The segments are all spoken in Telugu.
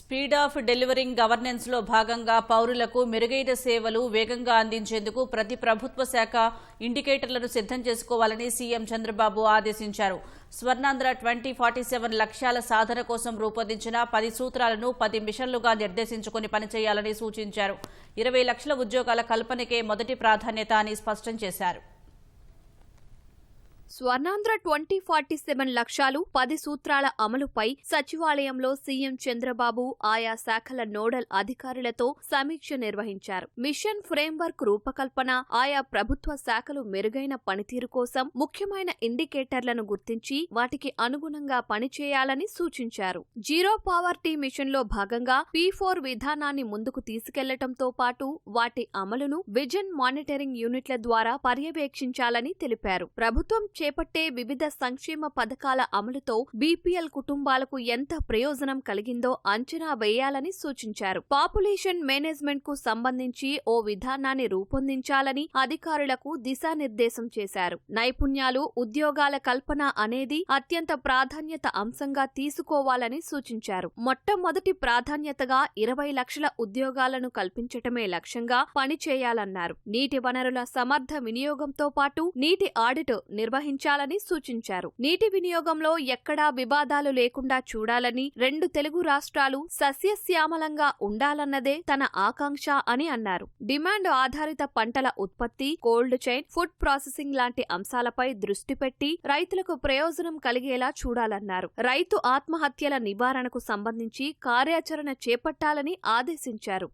స్పీడ్ ఆఫ్ డెలివరింగ్ గవర్నెన్స్ లో భాగంగా పౌరులకు మెరుగైన సేవలు వేగంగా అందించేందుకు ప్రతి ప్రభుత్వ శాఖ ఇండికేటర్లను సిద్ధం చేసుకోవాలని సీఎం చంద్రబాబు ఆదేశించారు. స్వర్ణాంధ్ర 2047 లక్ష్యాల సాధన కోసం రూపొందించిన 10 సూత్రాలను 10 మిషన్లుగా నిర్దేశించుకుని పనిచేయాలని సూచించారు. 20 లక్షల ఉద్యోగాల కల్పనకే మొదటి ప్రాధాన్యత అని స్పష్టం చేశారు. స్వర్ణాంధ్ర 2047 లక్ష్యాలు 10 సూత్రాల అమలుపై సచివాలయంలో సీఎం చంద్రబాబు ఆయా శాఖల నోడల్ అధికారులతో సమీక్ష నిర్వహించారు. మిషన్ ఫ్రేమ్వర్క్ రూపకల్పన, ఆయా ప్రభుత్వ శాఖలు మెరుగైన పనితీరు కోసం ముఖ్యమైన ఇండికేటర్లను గుర్తించి వాటికి అనుగుణంగా పనిచేయాలని సూచించారు. జీరో పావర్టీ మిషన్లో భాగంగా P4 విధానాన్ని ముందుకు తీసుకెళ్లటంతో పాటు వాటి అమలును విజన్ మానిటరింగ్ యూనిట్ల ద్వారా పర్యవేక్షించాలని తెలిపారు. ప్రభుత్వం చేపట్టే వివిధ సంక్షేమ పథకాల అమలుతో బీపీఎల్ కుటుంబాలకు ఎంత ప్రయోజనం కలిగిందో అంచనా వేయాలని సూచించారు. పాపులేషన్ మేనేజ్మెంట్ కు సంబంధించి ఓ విధానాన్ని రూపొందించాలని అధికారులకు దిశానిర్దేశం చేశారు. నైపుణ్యాలు, ఉద్యోగాల కల్పన అనేది అత్యంత ప్రాధాన్యత అంశంగా తీసుకోవాలని సూచించారు. మొట్టమొదటి ప్రాధాన్యతగా 20 లక్షల ఉద్యోగాలను కల్పించటమే లక్ష్యంగా పనిచేయాలన్నారు. నీటి వనరుల సమర్థ వినియోగంతో పాటు నీటి ఆడిట్ నిర్వహించాలని సూచించారు. నీటి వినియోగంలో ఎక్కడా వివాదాలు లేకుండా చూడాలని, 2 తెలుగు రాష్ట్రాలు సస్యశ్యామలంగా ఉండాలన్నదే తన ఆకాంక్ష అని అన్నారు. డిమాండ్ ఆధారిత పంటల ఉత్పత్తి, కోల్డ్ చైన్, ఫుడ్ ప్రాసెసింగ్ లాంటి అంశాలపై దృష్టి పెట్టి రైతులకు ప్రయోజనం కలిగేలా చూడాలన్నారు. రైతు ఆత్మహత్యల నివారణకు సంబంధించి కార్యాచరణ చేపట్టాలని ఆదేశించారు.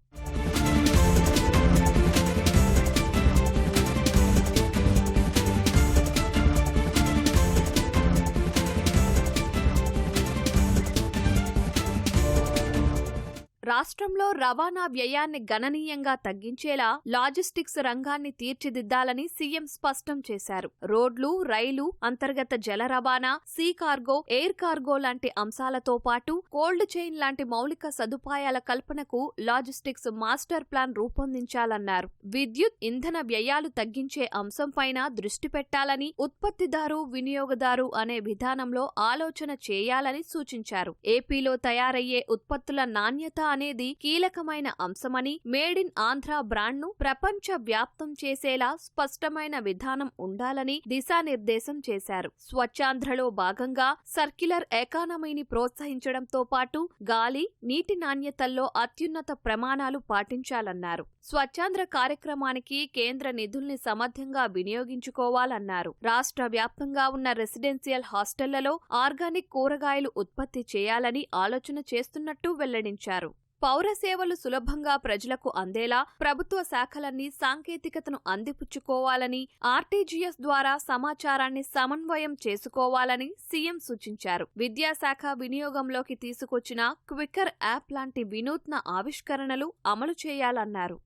రాష్ట్రంలో రవాణా వ్యయాన్ని గణనీయంగా తగ్గించేలా లాజిస్టిక్స్ రంగాన్ని తీర్చిదిద్దాలని సీఎం స్పష్టం చేశారు. రోడ్లు, రైలు, అంతర్గత జల రవాణా, సీ కార్గో, ఎయిర్ కార్గో లాంటి అంశాలతో పాటు కోల్డ్ చైన్ లాంటి మౌలిక సదుపాయాల కల్పనకు లాజిస్టిక్స్ మాస్టర్ ప్లాన్ రూపొందించాలన్నారు. విద్యుత్, ఇంధన వ్యయాలు తగ్గించే అంశంపైన దృష్టి పెట్టాలని, ఉత్పత్తిదారు, వినియోగదారు అనే విధానంలో ఆలోచన చేయాలని సూచించారు. ఏపీలో తయారయ్యే ఉత్పత్తుల నాణ్యత అనేది కీలకమైన అంశమని, మేడ్ ఇన్ ఆంధ్ర బ్రాండ్ను ప్రపంచ వ్యాప్తం చేసేలా స్పష్టమైన విధానం ఉండాలని దిశానిర్దేశం చేశారు. స్వచ్ఛాంధ్రలో భాగంగా సర్క్యులర్ ఎకానమీని ప్రోత్సహించడంతో పాటు గాలి, నీటి నాణ్యతల్లో అత్యున్నత ప్రమాణాలు పాటించాలన్నారు. స్వచ్ఛాంధ్ర కార్యక్రమానికి కేంద్ర నిధుల్ని సమర్థంగా వినియోగించుకోవాలన్నారు. రాష్ట్ర వ్యాప్తంగా ఉన్న రెసిడెన్షియల్ హాస్టళ్లలో ఆర్గానిక్ కూరగాయలు ఉత్పత్తి చేయాలని ఆలోచన చేస్తున్నట్టు వెల్లడించారు. పౌర సేవలు సులభంగా ప్రజలకు అందేలా ప్రభుత్వ శాఖలన్నీ సాంకేతికతను అందిపుచ్చుకోవాలని, ఆర్టీజీఎస్ ద్వారా సమాచారాన్ని సమన్వయం చేసుకోవాలని సీఎం సూచించారు. విద్యాశాఖ వినియోగంలోకి తీసుకొచ్చిన క్విక్కర్ యాప్ లాంటి వినూత్న ఆవిష్కరణలు అమలు చేయాలన్నారు.